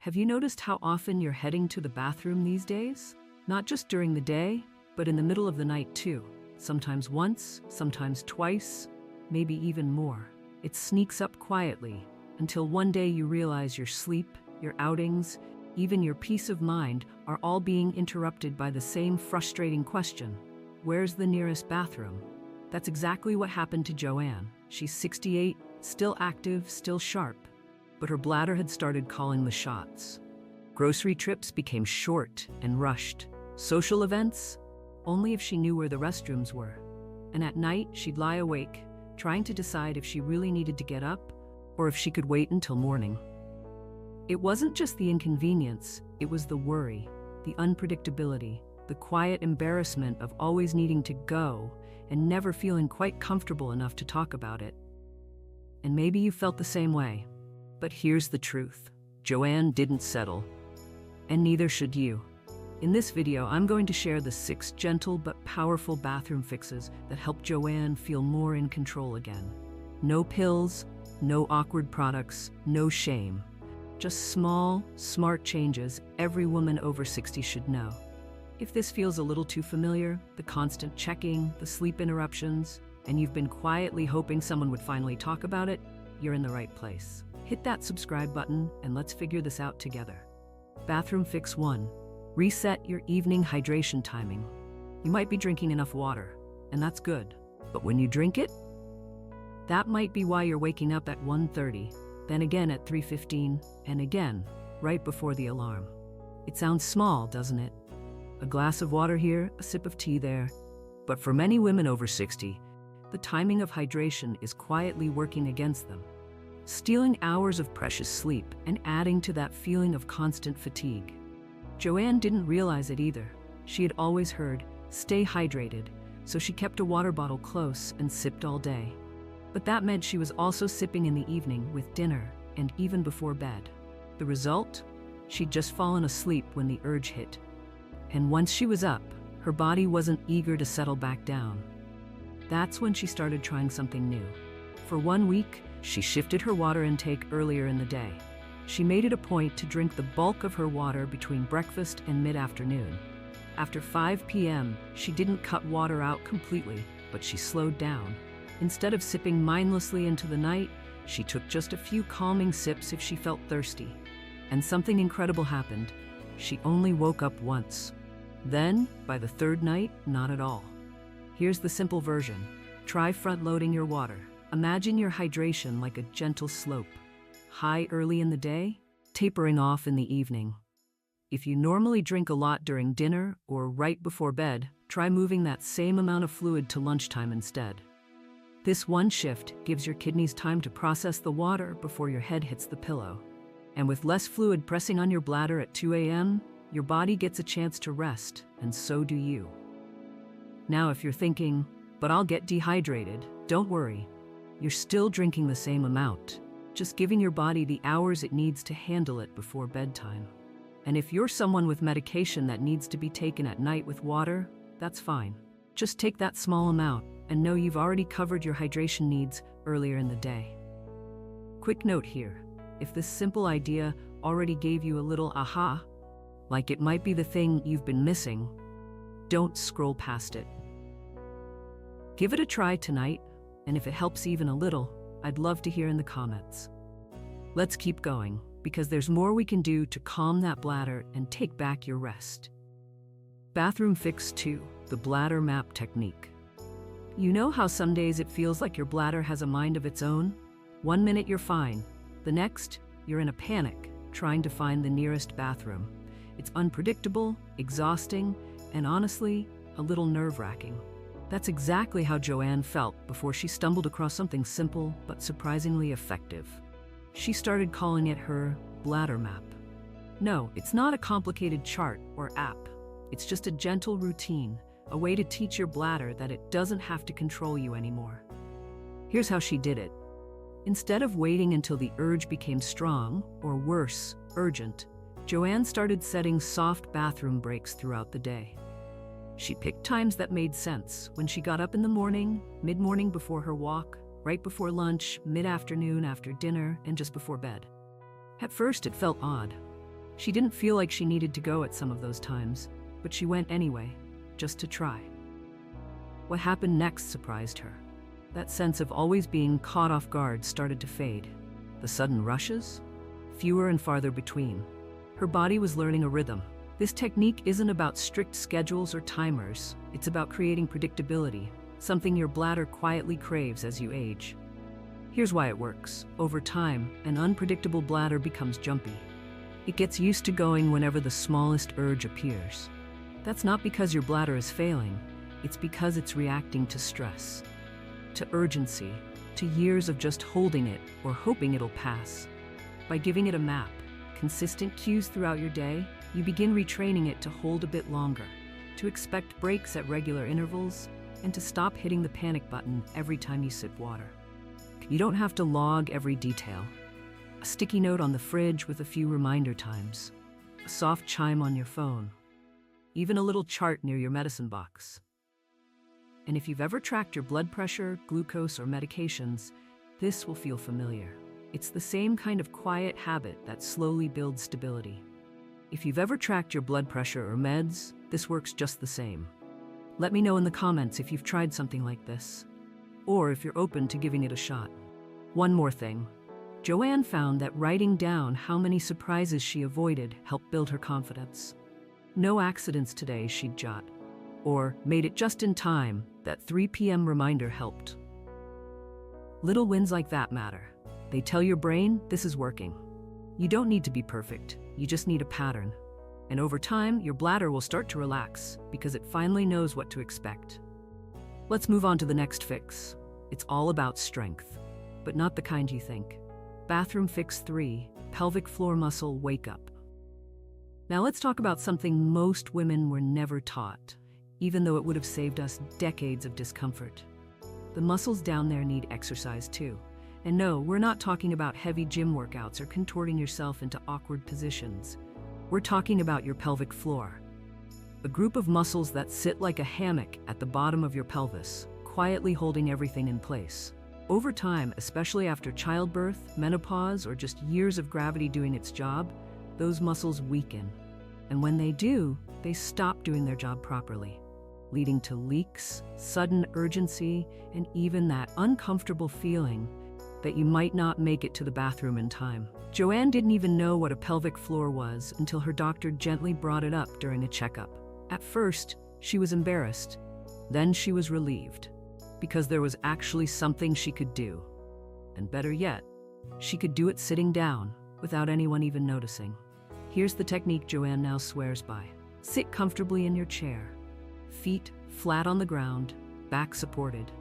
Have you noticed how often you're heading to the bathroom these days? Not just during the day, but in the middle of the night too. Sometimes once, sometimes twice, maybe even more. It sneaks up quietly until one day you realize your sleep, your outings, even your peace of mind are all being interrupted by the same frustrating question: where's the nearest bathroom? That's exactly what happened to Joanne. She's 68, still active, still sharp, but her bladder had started calling the shots. Grocery trips became short and rushed. Social events? Only if she knew where the restrooms were. And at night, she'd lie awake, trying to decide if she really needed to get up or if she could wait until morning. It wasn't just the inconvenience, it was the worry, the unpredictability, the quiet embarrassment of always needing to go and never feeling quite comfortable enough to talk about it. And maybe you felt the same way. But here's the truth. Joanne didn't settle. And neither should you. In this video, I'm going to share the 6 gentle but powerful bathroom fixes that help Joanne feel more in control again. No pills, no awkward products, no shame. Just small, smart changes every woman over 60 should know. If this feels a little too familiar, the constant checking, the sleep interruptions, and you've been quietly hoping someone would finally talk about it, you're in the right place. Hit that subscribe button and let's figure this out together. Bathroom Fix 1. Reset your evening hydration timing. You might be drinking enough water, and that's good. But when you drink it, that might be why you're waking up at 1:30, then again at 3:15, and again right before the alarm. It sounds small, doesn't it? A glass of water here, a sip of tea there. But for many women over 60, the timing of hydration is quietly working against them, stealing hours of precious sleep and adding to that feeling of constant fatigue. Joanne didn't realize it either. She had always heard, stay hydrated, so she kept a water bottle close and sipped all day. But that meant she was also sipping in the evening with dinner and even before bed. The result? She'd just fallen asleep when the urge hit. And once she was up, her body wasn't eager to settle back down. That's when she started trying something new. For 1 week, she shifted her water intake earlier in the day. She made it a point to drink the bulk of her water between breakfast and mid-afternoon. After 5 p.m., she didn't cut water out completely, but she slowed down. Instead of sipping mindlessly into the night, she took just a few calming sips if she felt thirsty. And something incredible happened. She only woke up once. Then, by the 3rd night, not at all. Here's the simple version. Try front-loading your water. Imagine your hydration like a gentle slope. High early in the day, tapering off in the evening. If you normally drink a lot during dinner or right before bed, try moving that same amount of fluid to lunchtime instead. This one shift gives your kidneys time to process the water before your head hits the pillow. And with less fluid pressing on your bladder at 2 a.m., your body gets a chance to rest, and so do you. Now, if you're thinking, but I'll get dehydrated, don't worry. You're still drinking the same amount, just giving your body the hours it needs to handle it before bedtime. And if you're someone with medication that needs to be taken at night with water, that's fine. Just take that small amount and know you've already covered your hydration needs earlier in the day. Quick note here, if this simple idea already gave you a little aha, like it might be the thing you've been missing, don't scroll past it. Give it a try tonight, and if it helps even a little, I'd love to hear in the comments. Let's keep going, because there's more we can do to calm that bladder and take back your rest. Bathroom Fix 2, the bladder map technique. You know how some days it feels like your bladder has a mind of its own? 1 minute you're fine, the next, you're in a panic, trying to find the nearest bathroom. It's unpredictable, exhausting, and honestly, a little nerve-wracking. That's exactly how Joanne felt before she stumbled across something simple but surprisingly effective. She started calling it her bladder map. No, it's not a complicated chart or app. It's just a gentle routine, a way to teach your bladder that it doesn't have to control you anymore. Here's how she did it. Instead of waiting until the urge became strong, or worse, urgent, Joanne started setting soft bathroom breaks throughout the day. She picked times that made sense, when she got up in the morning, mid-morning before her walk, right before lunch, mid-afternoon after dinner, and just before bed. At first it felt odd. She didn't feel like she needed to go at some of those times, but she went anyway, just to try. What happened next surprised her. That sense of always being caught off guard started to fade. The sudden rushes? Fewer and farther between. Her body was learning a rhythm. This technique isn't about strict schedules or timers. It's about creating predictability, something your bladder quietly craves as you age. Here's why it works. Over time, an unpredictable bladder becomes jumpy. It gets used to going whenever the smallest urge appears. That's not because your bladder is failing. It's because it's reacting to stress, to urgency, to years of just holding it or hoping it'll pass. By giving it a map, consistent cues throughout your day, you begin retraining it to hold a bit longer, to expect breaks at regular intervals, and to stop hitting the panic button every time you sip water. You don't have to log every detail. A sticky note on the fridge with a few reminder times, a soft chime on your phone, even a little chart near your medicine box. And if you've ever tracked your blood pressure, glucose, or medications, this will feel familiar. It's the same kind of quiet habit that slowly builds stability. If you've ever tracked your blood pressure or meds, this works just the same. Let me know in the comments if you've tried something like this, or if you're open to giving it a shot. One more thing. Joanne found that writing down how many surprises she avoided helped build her confidence. No accidents today, she'd jot. Or made it just in time, that 3 p.m. reminder helped. Little wins like that matter. They tell your brain this is working. You don't need to be perfect, you just need a pattern. And over time, your bladder will start to relax because it finally knows what to expect. Let's move on to the next fix. It's all about strength, but not the kind you think. Bathroom Fix 3, pelvic floor muscle wake up. Now let's talk about something most women were never taught, even though it would have saved us decades of discomfort. The muscles down there need exercise too. And no, we're not talking about heavy gym workouts or contorting yourself into awkward positions. We're talking about your pelvic floor. A group of muscles that sit like a hammock at the bottom of your pelvis, quietly holding everything in place. Over time, especially after childbirth, menopause, or just years of gravity doing its job, those muscles weaken. And when they do, they stop doing their job properly, leading to leaks, sudden urgency, and even that uncomfortable feeling that you might not make it to the bathroom in time. Joanne didn't even know what a pelvic floor was until her doctor gently brought it up during a checkup. At first, she was embarrassed. Then she was relieved, because there was actually something she could do. And better yet, she could do it sitting down, without anyone even noticing. Here's the technique Joanne now swears by. Sit comfortably in your chair, feet flat on the ground, back supported.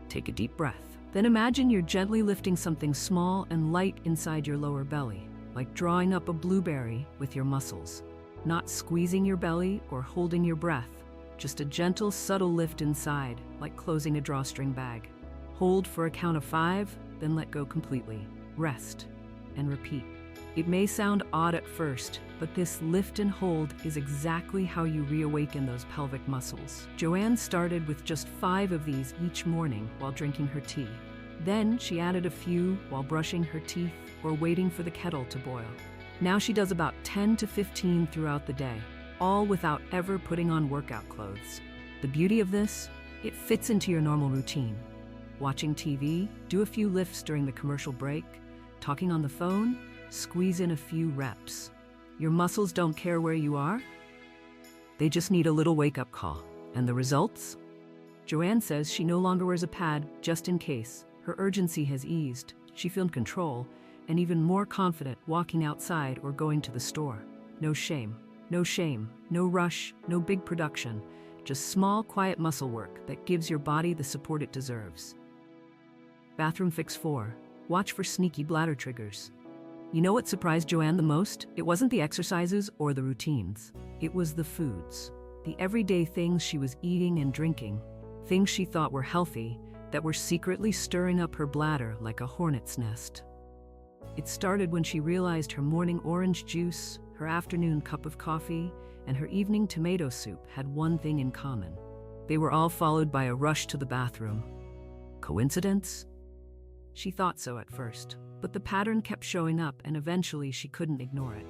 Take a deep breath. Then imagine you're gently lifting something small and light inside your lower belly, like drawing up a blueberry with your muscles. Not squeezing your belly or holding your breath, just a gentle, subtle lift inside, like closing a drawstring bag. Hold for a count of 5, then let go completely. Rest and repeat. It may sound odd at first, but this lift and hold is exactly how you reawaken those pelvic muscles. Joanne started with just 5 of these each morning while drinking her tea. Then she added a few while brushing her teeth or waiting for the kettle to boil. Now she does about 10 to 15 throughout the day, all without ever putting on workout clothes. The beauty of this? It fits into your normal routine. Watching TV, do a few lifts during the commercial break, talking on the phone, squeeze in a few reps. Your muscles don't care where you are. They just need a little wake-up call. And the results? Joanne says she no longer wears a pad just in case. Her urgency has eased. She feels control and even more confident walking outside or going to the store. No shame, no rush, no big production. Just small, quiet muscle work that gives your body the support it deserves. Bathroom Fix 4. Watch for sneaky bladder triggers. You know what surprised Joanne the most? It wasn't the exercises or the routines. It was the foods. The everyday things she was eating and drinking. Things she thought were healthy that were secretly stirring up her bladder like a hornet's nest. It started when she realized her morning orange juice, her afternoon cup of coffee, and her evening tomato soup had one thing in common. They were all followed by a rush to the bathroom. Coincidence? She thought so at first, but the pattern kept showing up and eventually she couldn't ignore it.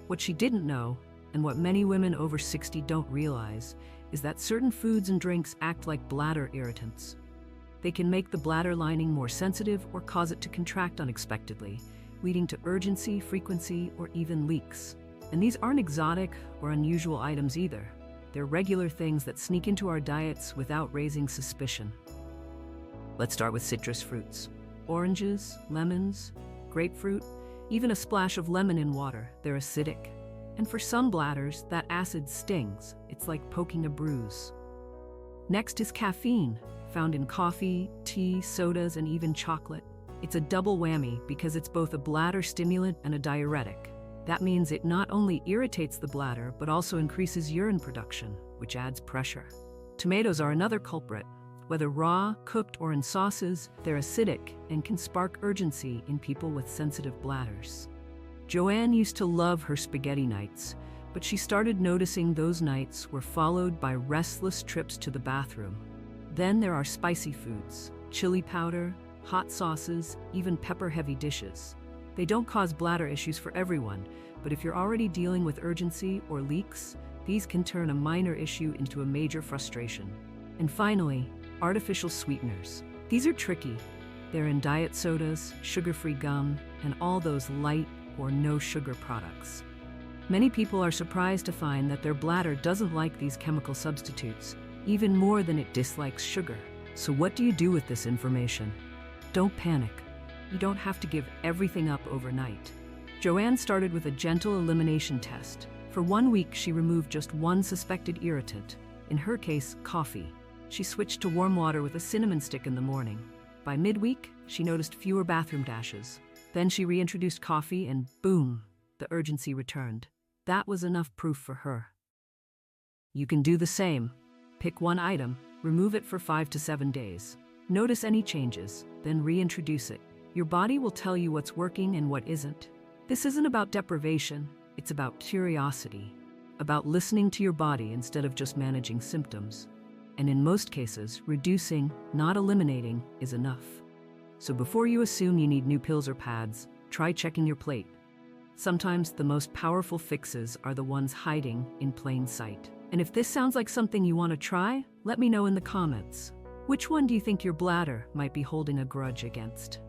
What she didn't know, and what many women over 60 don't realize, is that certain foods and drinks act like bladder irritants. They can make the bladder lining more sensitive or cause it to contract unexpectedly, leading to urgency, frequency, or even leaks. And these aren't exotic or unusual items either. They're regular things that sneak into our diets without raising suspicion. Let's start with citrus fruits. Oranges, lemons, grapefruit, even a splash of lemon in water. They're acidic. And for some bladders, that acid stings. It's like poking a bruise. Next is caffeine, found in coffee, tea, sodas, and even chocolate. It's a double whammy because it's both a bladder stimulant and a diuretic. That means it not only irritates the bladder, but also increases urine production, which adds pressure. Tomatoes are another culprit. Whether raw, cooked, or in sauces, they're acidic and can spark urgency in people with sensitive bladders. Joanne used to love her spaghetti nights, but she started noticing those nights were followed by restless trips to the bathroom. Then there are spicy foods, chili powder, hot sauces, even pepper-heavy dishes. They don't cause bladder issues for everyone, but if you're already dealing with urgency or leaks, these can turn a minor issue into a major frustration. And finally, artificial sweeteners. These are tricky. They're in diet sodas, sugar-free gum, and all those light or no-sugar products. Many people are surprised to find that their bladder doesn't like these chemical substitutes, even more than it dislikes sugar. So what do you do with this information? Don't panic. You don't have to give everything up overnight. Joanne started with a gentle elimination test. For 1 week, she removed just one suspected irritant, in her case, coffee. She switched to warm water with a cinnamon stick in the morning. By midweek, she noticed fewer bathroom dashes. Then she reintroduced coffee and boom, the urgency returned. That was enough proof for her. You can do the same. Pick one item, remove it for 5 to 7 days. Notice any changes, then reintroduce it. Your body will tell you what's working and what isn't. This isn't about deprivation, it's about curiosity, about listening to your body instead of just managing symptoms. And in most cases, reducing, not eliminating, is enough. So before you assume you need new pills or pads, try checking your plate. Sometimes the most powerful fixes are the ones hiding in plain sight. And if this sounds like something you want to try, let me know in the comments. Which one do you think your bladder might be holding a grudge against?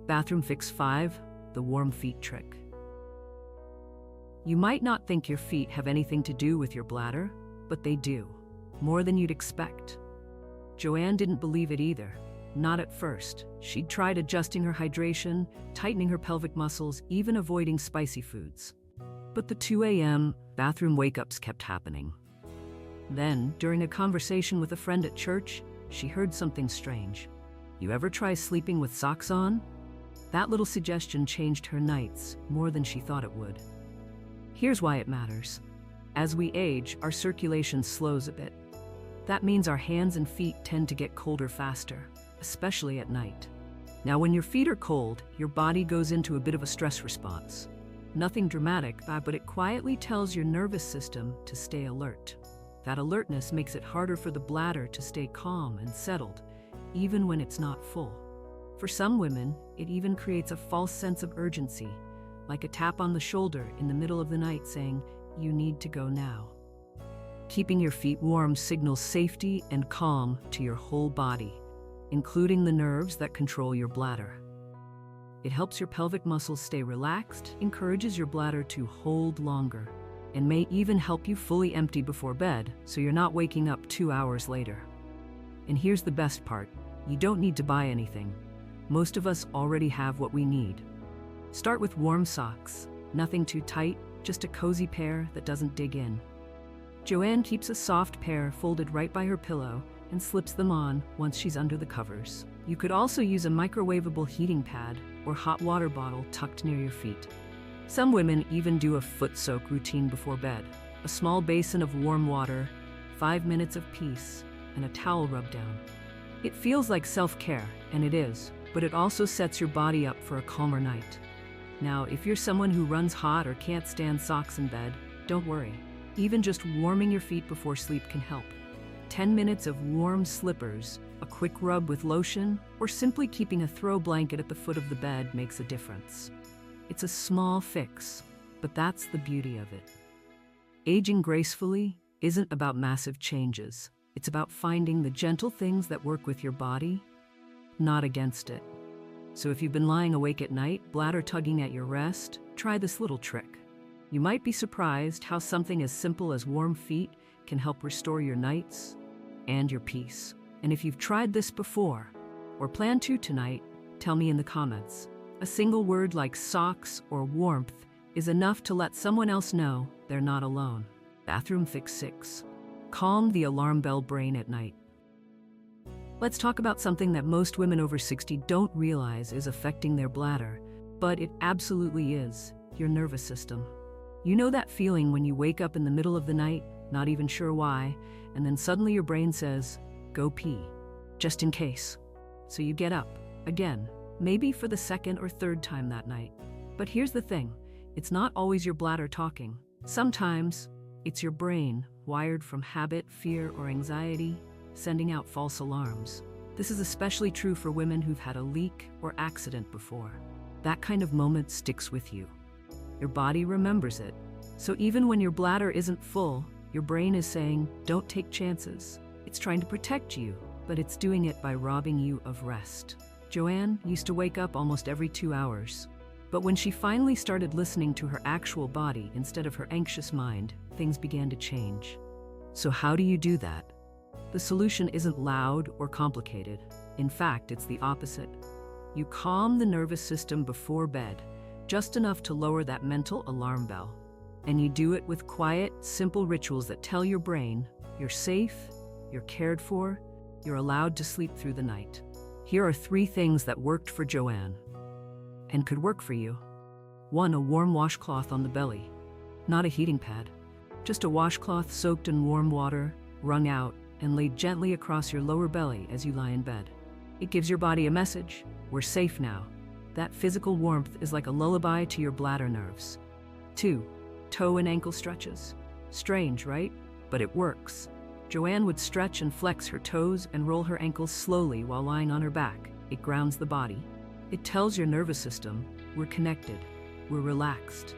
Bathroom Fix 5, the warm feet trick. You might not think your feet have anything to do with your bladder, but they do, more than you'd expect. Joanne didn't believe it either, not at first. She'd tried adjusting her hydration, tightening her pelvic muscles, even avoiding spicy foods. But the 2 a.m. bathroom wake-ups kept happening. Then, during a conversation with a friend at church, she heard something strange. You ever try sleeping with socks on? That little suggestion changed her nights more than she thought it would. Here's why it matters. As we age, our circulation slows a bit. That means our hands and feet tend to get colder faster, especially at night. Now, when your feet are cold, your body goes into a bit of a stress response. Nothing dramatic, but it quietly tells your nervous system to stay alert. That alertness makes it harder for the bladder to stay calm and settled, even when it's not full. For some women, it even creates a false sense of urgency, like a tap on the shoulder in the middle of the night saying, "You need to go now." Keeping your feet warm signals safety and calm to your whole body, including the nerves that control your bladder. It helps your pelvic muscles stay relaxed, encourages your bladder to hold longer, and may even help you fully empty before bed so you're not waking up 2 hours later. And here's the best part. You don't need to buy anything. Most of us already have what we need. Start with warm socks. Nothing too tight, just a cozy pair that doesn't dig in. Joanne keeps a soft pair folded right by her pillow and slips them on once she's under the covers. You could also use a microwavable heating pad or hot water bottle tucked near your feet. Some women even do a foot soak routine before bed. A small basin of warm water, 5 minutes of peace, and a towel rub down. It feels like self-care, and it is, but it also sets your body up for a calmer night. Now, if you're someone who runs hot or can't stand socks in bed, don't worry. Even just warming your feet before sleep can help. 10 minutes of warm slippers, a quick rub with lotion, or simply keeping a throw blanket at the foot of the bed makes a difference. It's a small fix, But that's the beauty of it. Aging gracefully isn't about massive changes. It's about finding the gentle things that work with your body, not against it. So if you've been lying awake at night, bladder tugging at your rest, try this little trick. You might be surprised how something as simple as warm feet can help restore your nights and your peace. And if you've tried this before, or plan to tonight, tell me in the comments. A single word like socks or warmth is enough to let someone else know they're not alone. Bathroom fix 6. Calm the alarm bell brain at night. Let's talk about something that most women over 60 don't realize is affecting their bladder, but it absolutely is: your nervous system. You know that feeling when you wake up in the middle of the night, not even sure why, and then suddenly your brain says, "Go pee," just in case. So you get up, again, maybe for the second or third time that night. But here's the thing, it's not always your bladder talking. Sometimes it's your brain, wired from habit, fear, or anxiety, sending out false alarms. This is especially true for women who've had a leak or accident before. That kind of moment sticks with you. Your body remembers it. So even when your bladder isn't full, your brain is saying, don't take chances. It's trying to protect you, but it's doing it by robbing you of rest. Joanne used to wake up almost every 2 hours. But when she finally started listening to her actual body instead of her anxious mind, things began to change. So how do you do that? The solution isn't loud or complicated. In fact, it's the opposite. You calm the nervous system before bed, just enough to lower that mental alarm bell. And you do it with quiet, simple rituals that tell your brain, you're safe, you're cared for, you're allowed to sleep through the night. Here are 3 things that worked for Joanne and could work for you. 1. A warm washcloth on the belly. Not a heating pad. Just a washcloth soaked in warm water, wrung out, and laid gently across your lower belly as you lie in bed. It gives your body a message: we're safe now. That physical warmth is like a lullaby to your bladder nerves. 2. Toe and ankle stretches. Strange, right? But it works. Joanne would stretch and flex her toes and roll her ankles slowly while lying on her back. It grounds the body. It tells your nervous system, we're connected, we're relaxed.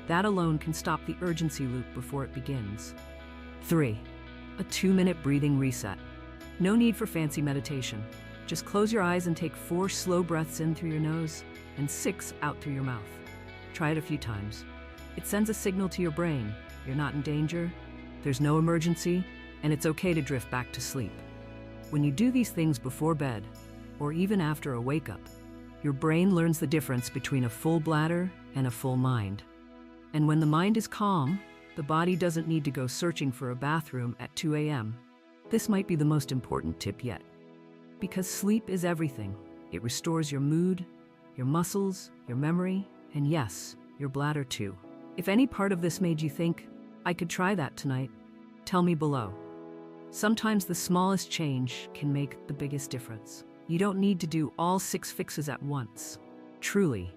That alone can stop the urgency loop before it begins. 3. A 2-minute breathing reset. No need for fancy meditation. Just close your eyes and take 4 slow breaths in through your nose and 6 out through your mouth. Try it a few times. It sends a signal to your brain. You're not in danger, there's no emergency, and it's okay to drift back to sleep. When you do these things before bed, or even after a wake-up, your brain learns the difference between a full bladder and a full mind. And when the mind is calm, the body doesn't need to go searching for a bathroom at 2 a.m. This might be the most important tip yet. Because sleep is everything. It restores your mood, your muscles, your memory, and yes, your bladder too. If any part of this made you think, I could try that tonight, tell me below. Sometimes the smallest change can make the biggest difference. You don't need to do all 6 fixes at once. Truly,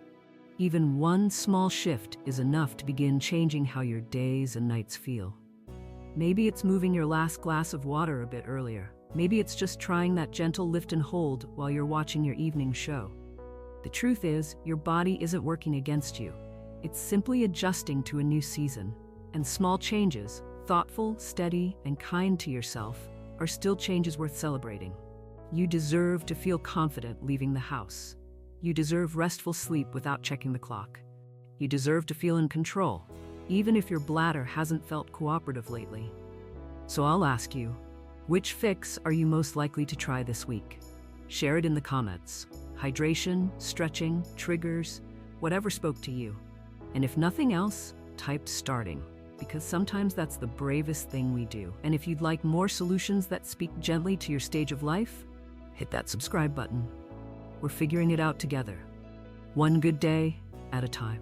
even one small shift is enough to begin changing how your days and nights feel. Maybe it's moving your last glass of water a bit earlier. Maybe it's just trying that gentle lift and hold while you're watching your evening show. The truth is, your body isn't working against you. It's simply adjusting to a new season. And small changes, thoughtful, steady, and kind to yourself, are still changes worth celebrating. You deserve to feel confident leaving the house. You deserve restful sleep without checking the clock. You deserve to feel in control, even if your bladder hasn't felt cooperative lately. So I'll ask you, which fix are you most likely to try this week? Share it in the comments. Hydration, stretching, triggers, whatever spoke to you. And if nothing else, type starting, because sometimes that's the bravest thing we do. And if you'd like more solutions that speak gently to your stage of life, hit that subscribe button. We're figuring it out together, one good day at a time.